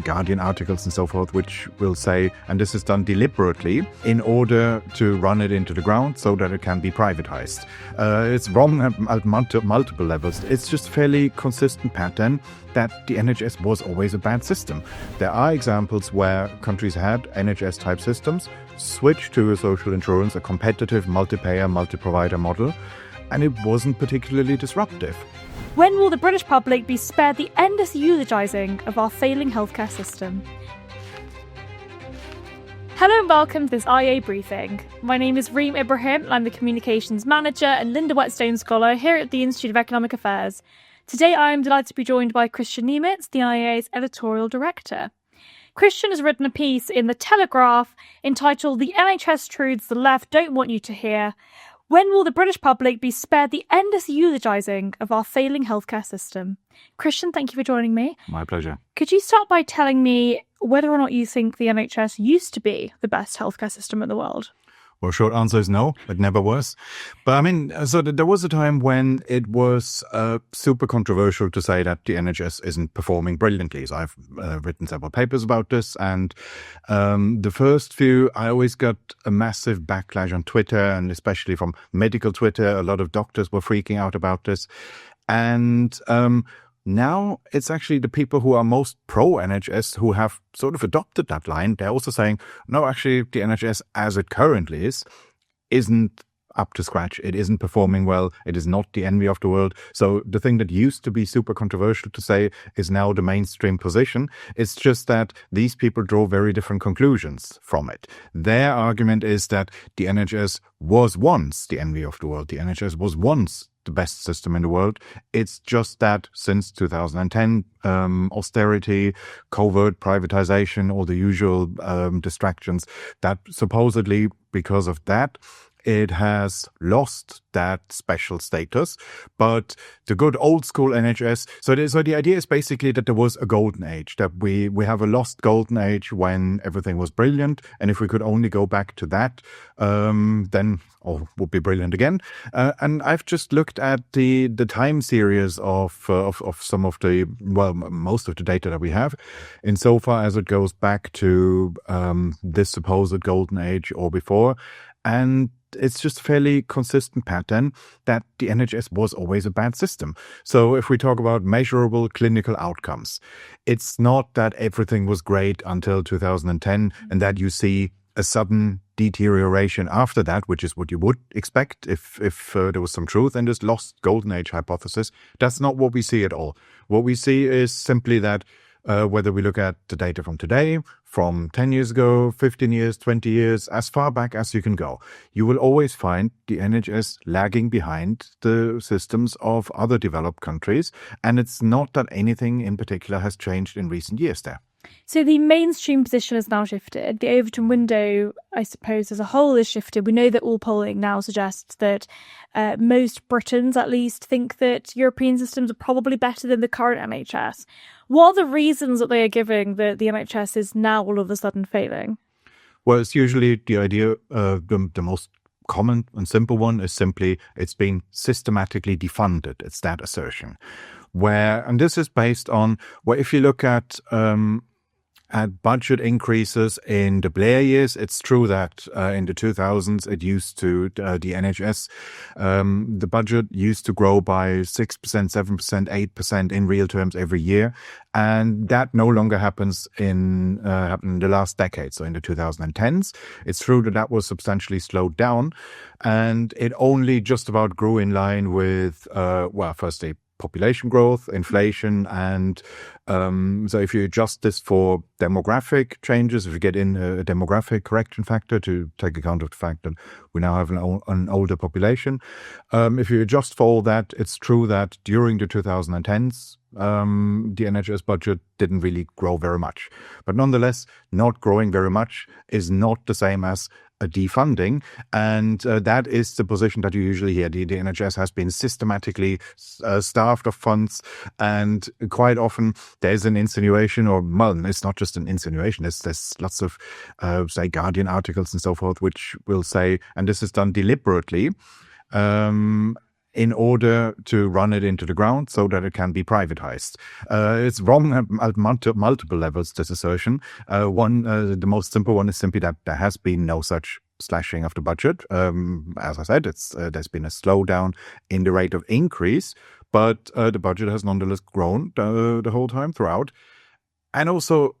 Guardian articles and so forth, which will say, and this is done deliberately in order to run it into the ground so that it can be privatized. It's wrong at multiple levels. It's just fairly consistent pattern that the NHS was always a bad system. There are examples where countries had NHS-type systems, switched to a social insurance, a competitive multi-payer, multi-provider model, and it wasn't particularly disruptive. When will the British public be spared the endless eulogising of our failing healthcare system? Hello and welcome to this IEA briefing. My name is Reem Ibraham and I'm the Communications Manager and Linda Whetstone Scholar here at the Institute of Economic Affairs. Today I am delighted to be joined by Kristian Niemietz, the IEA's Editorial Director. Kristian has written a piece in the Telegraph entitled "The NHS Truths the Left Don't Want You to Hear. When will the British public be spared the endless eulogising of our failing healthcare system?" Kristian, thank you for joining me. My pleasure. Could you start by telling me whether or not you think the NHS used to be the best healthcare system in the world? Well, short answer is no, it never was. But there was a time when it was super controversial to say that the NHS isn't performing brilliantly. So I've written several papers about this. And the first few, I always got a massive backlash on Twitter, and especially from medical Twitter. A lot of doctors were freaking out about this. And now it's actually the people who are most pro-NHS who have sort of adopted that line. They're also saying, no, actually, the NHS as it currently isn't up to scratch. It isn't performing well. It is not the envy of the world. So the thing that used to be super controversial to say is now the mainstream position. It's just that these people draw very different conclusions from it. Their argument is that the NHS was once the envy of the world. The NHS was once the best system in the world. It's just that since 2010, austerity, covert privatisation, all the usual distractions, that supposedly because of that, it has lost that special status. But the good old school NHS, so the idea is basically that there was a golden age, that we have a lost golden age when everything was brilliant. And if we could only go back to that, then all would be brilliant again. And I've just looked at the time series of some of the, well, most of the data that we have, insofar as it goes back to this supposed golden age or before. And it's just a fairly consistent pattern that the NHS was always a bad system. So if we talk about measurable clinical outcomes, it's not that everything was great until 2010 and that you see a sudden deterioration after that, which is what you would expect if there was some truth in this lost golden age hypothesis. That's not what we see at all. What we see is simply that whether we look at the data from today, from 10 years ago, 15 years, 20 years, as far back as you can go, you will always find the NHS lagging behind the systems of other developed countries. And it's not that anything in particular has changed in recent years there. So the mainstream position has now shifted. The Overton window, I suppose, as a whole is shifted. We know that all polling now suggests that most Britons, at least, think that European systems are probably better than the current NHS. What are the reasons that they are giving that the NHS is now all of a sudden failing? Well, it's usually the idea, the most common and simple one is simply it's being systematically defunded. It's that assertion. And this is based on, well, if you look at budget increases in the Blair years, it's true that in the 2000s it used to, the NHS, the budget used to grow by 6%, 7%, 8% in real terms every year. And that no longer happens happened in the last decade. So in the 2010s, it's true that was substantially slowed down. And it only just about grew in line with, firstly, population growth, inflation, and so if you adjust this for demographic changes, if you get in a demographic correction factor to take account of the fact that we now have an older population, if you adjust for all that, it's true that during the 2010s, the NHS budget didn't really grow very much. But nonetheless, not growing very much is not the same as a defunding, and that is the position that you usually hear. The NHS has been systematically starved of funds, and quite often there's an insinuation, or well, it's not just an insinuation, there's lots of, say, Guardian articles and so forth, which will say, and this is done deliberately, in order to run it into the ground so that it can be privatized. It's wrong at multiple levels, this assertion. The most simple one is simply that there has been no such slashing of the budget. As I said, there's been a slowdown in the rate of increase, but the budget has nonetheless grown the whole time throughout. And also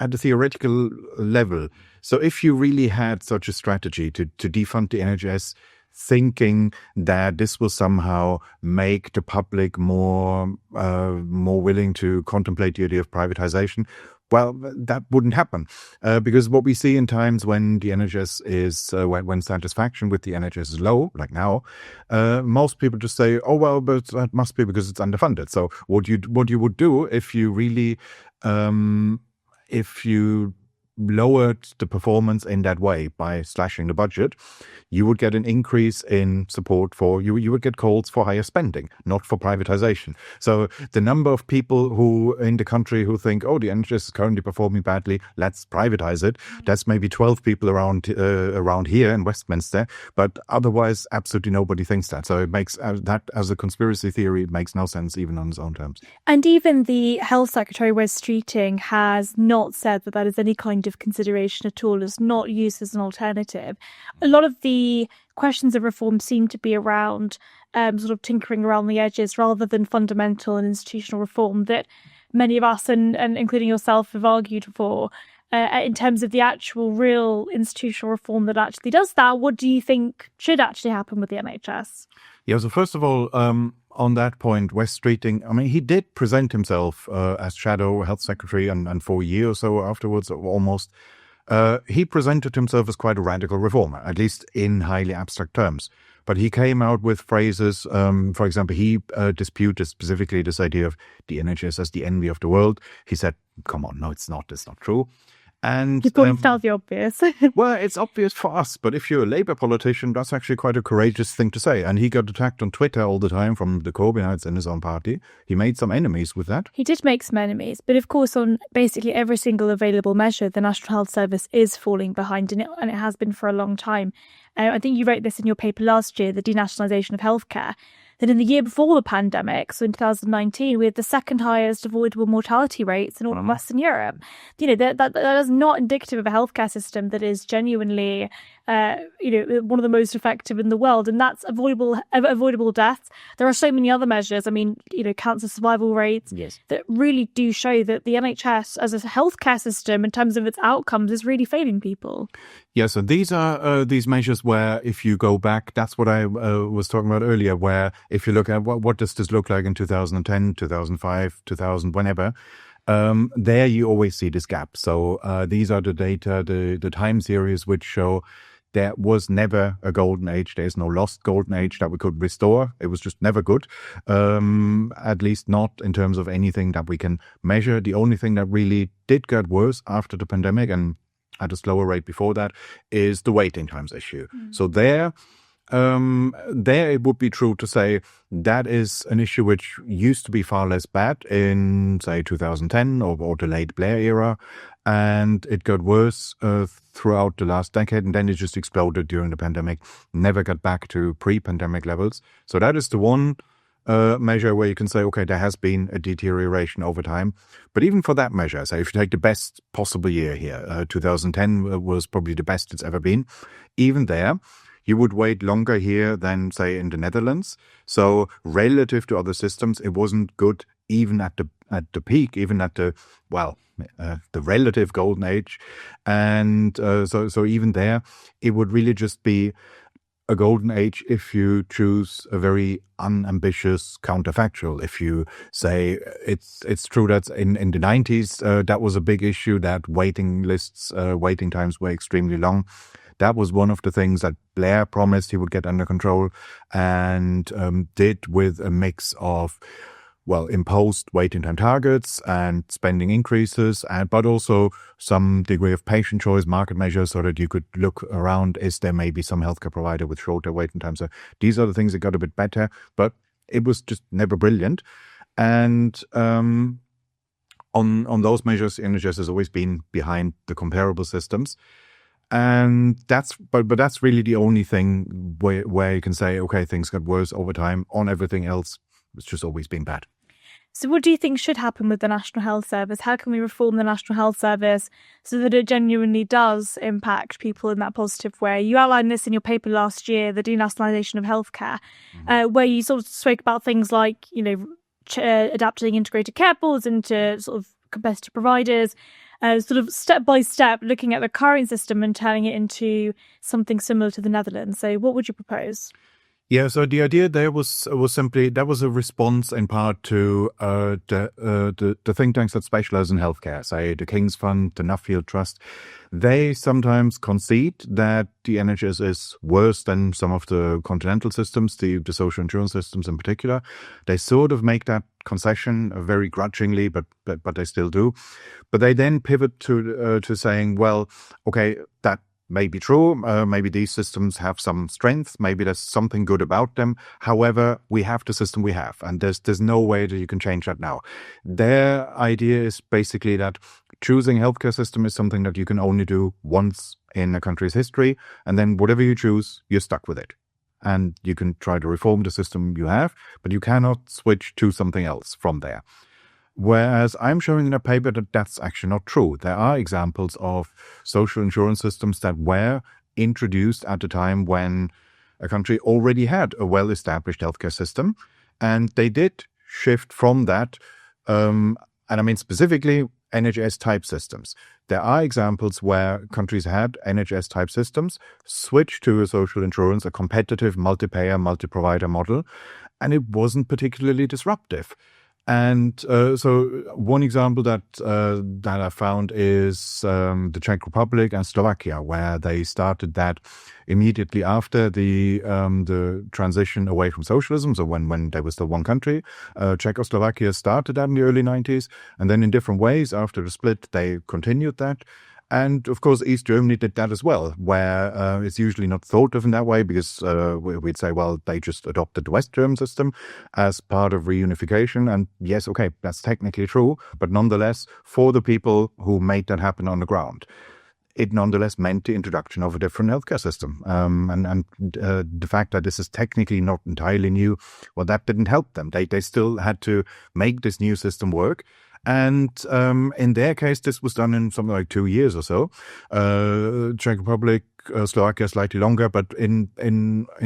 at the theoretical level. So if you really had such a strategy to defund the NHS, thinking that this will somehow make the public more willing to contemplate the idea of privatization, well, that wouldn't happen, because what we see in times when the NHS is when satisfaction with the NHS is low, like now, most people just say, "Oh well, but that must be because it's underfunded." So what you would do if you really if you lowered the performance in that way by slashing the budget, you would get an increase in support for you would get calls for higher spending, not for privatization. So the number of people who in the country who think, oh, the NHS is currently performing badly, let's privatize it, that's maybe 12 people around here in Westminster, but otherwise absolutely nobody thinks that. So it makes that as a conspiracy theory, it makes no sense even on its own terms. And even the Health Secretary Wes Streeting has not said that is any kind of consideration at all, is not used as an alternative. A lot of the questions of reform seem to be around sort of tinkering around the edges rather than fundamental and institutional reform that many of us, and including yourself, have argued for. In terms of the actual real institutional reform that actually does that, what do you think should actually happen with the NHS? Yeah, so first of all, on that point, Wes Streeting, I mean, he did present himself as shadow health secretary, and for a year or so afterwards, almost, he presented himself as quite a radical reformer, at least in highly abstract terms. But he came out with phrases, for example, he disputed specifically this idea of the NHS as the envy of the world. He said, come on, no, it's not true. And you pointed out the obvious. Well, it's obvious for us, but if you're a Labour politician, that's actually quite a courageous thing to say. And he got attacked on Twitter all the time from the Corbynites in his own party. He made some enemies with that. He did make some enemies, but of course on basically every single available measure, the National Health Service is falling behind, and it has been for a long time. I think you wrote this in your paper last year, the Denationalisation of Healthcare, that in the year before the pandemic, so in 2019, we had the second highest avoidable mortality rates in all of Western Europe. You know, that is not indicative of a healthcare system that is genuinely, one of the most effective in the world. And that's avoidable deaths. There are so many other measures. I mean, cancer survival rates that really do show that the NHS as a healthcare system in terms of its outcomes is really failing people. Yeah, so these are these measures where if you go back, that's what I was talking about earlier, where if you look at what does this look like in 2010, 2005, 2000, whenever, there you always see this gap. So these are the data, the time series which show there was never a golden age. There's no lost golden age that we could restore. It was just never good, at least not in terms of anything that we can measure. The only thing that really did get worse after the pandemic and at a slower rate before that is the waiting times issue. So there it would be true to say that is an issue which used to be far less bad in, say, 2010 or the late Blair era, and it got worse throughout the last decade, and then it just exploded during the pandemic, never got back to pre-pandemic levels. So that is the one measure where you can say, okay, there has been a deterioration over time. But even for that measure, say if you take the best possible year here, 2010 was probably the best it's ever been. Even there, you would wait longer here than, say, in the Netherlands. So relative to other systems, it wasn't good even at the peak, even at the relative golden age. And so even there, it would really just be a golden age if you choose a very unambitious counterfactual. If you say it's true that in the 90s, that was a big issue, that waiting times were extremely long. That was one of the things that Blair promised he would get under control and did with a mix of, imposed waiting time targets and spending increases, but also some degree of patient choice, market measures, so that you could look around, is there maybe some healthcare provider with shorter waiting times? So these are the things that got a bit better, but it was just never brilliant. And on those measures, NHS has always been behind the comparable systems. And that's really the only thing where you can say, okay, things got worse over time. On everything else, it's just always been bad. So what do you think should happen with the National Health Service? How can we reform the National Health Service so that it genuinely does impact people in that positive way? You outlined this in your paper last year, the Denationalisation of Healthcare, where you sort of spoke about things like, adapting integrated care boards into sort of competitive providers, sort of step by step looking at the current system and turning it into something similar to the Netherlands. So what would you propose? Yeah, so the idea there was simply that was a response in part to the think tanks that specialize in healthcare, say the King's Fund, the Nuffield Trust. They sometimes concede that the NHS is worse than some of the continental systems, the social insurance systems in particular. They sort of make that concession very grudgingly, but they still do. But they then pivot to saying, well, okay, that may be true. Maybe these systems have some strength. Maybe there's something good about them. However, we have the system we have, and there's no way that you can change that now. Their idea is basically that choosing a healthcare system is something that you can only do once in a country's history, and then whatever you choose, you're stuck with it. And you can try to reform the system you have, but you cannot switch to something else from there. Whereas I'm showing in a paper that that's actually not true. There are examples of social insurance systems that were introduced at a time when a country already had a well-established healthcare system, and they did shift from that, and I mean specifically NHS-type systems. There are examples where countries had NHS-type systems, switched to a social insurance, a competitive multi-payer, multi-provider model, and it wasn't particularly disruptive. And so one example that I found is the Czech Republic and Slovakia, where they started that immediately after the transition away from socialism. So when there was still one country, Czechoslovakia started that in the early 90s, and then in different ways after the split they continued that. And of course, East Germany did that as well, where it's usually not thought of in that way because we'd say, well, they just adopted the West German system as part of reunification. And yes, okay, that's technically true. But nonetheless, for the people who made that happen on the ground, it nonetheless meant the introduction of a different healthcare system. And the fact that this is technically not entirely new, well, that didn't help them. They still had to make this new system work. And in their case, this was done in something like 2 years or so. Czech Republic, Slovakia, slightly longer, but in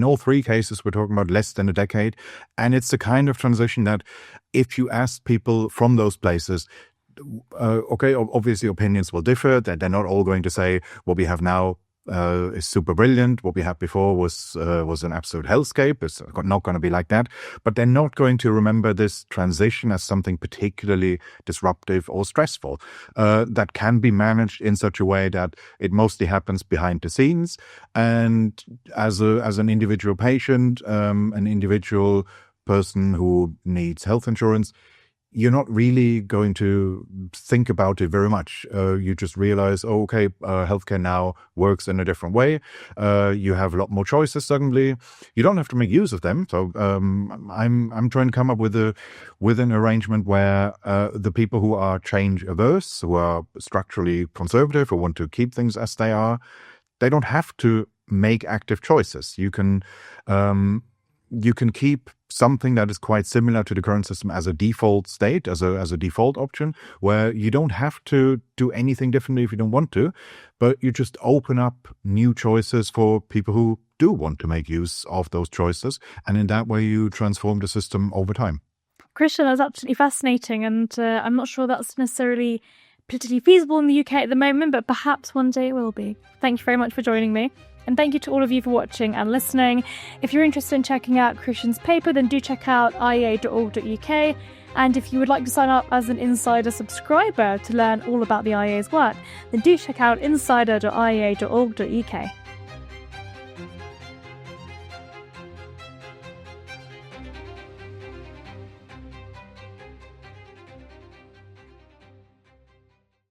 all three cases, we're talking about less than a decade. And it's the kind of transition that if you ask people from those places, okay, obviously opinions will differ. They're not all going to say what we have now is super brilliant. What we had before was an absolute hellscape. It's not going to be like that. But they're not going to remember this transition as something particularly disruptive or stressful. That can be managed in such a way that it mostly happens behind the scenes. And as an individual patient, an individual person who needs health insurance, you're not really going to think about it very much. You just realize, oh, okay, healthcare now works in a different way. You have a lot more choices suddenly. You don't have to make use of them. So I'm trying to come up with an arrangement where the people who are change averse, who are structurally conservative, who want to keep things as they are, they don't have to make active choices. You can keep something that is quite similar to the current system as a default state, as a default option, where you don't have to do anything differently if you don't want to, but you just open up new choices for people who do want to make use of those choices. And in that way, you transform the system over time. Kristian, that's absolutely fascinating. And I'm not sure that's necessarily politically feasible in the UK at the moment, but perhaps one day it will be. Thank you very much for joining me. And thank you to all of you for watching and listening. If you're interested in checking out Kristian's paper, then do check out iea.org.uk. And if you would like to sign up as an insider subscriber to learn all about the IEA's work, then do check out insider.iea.org.uk.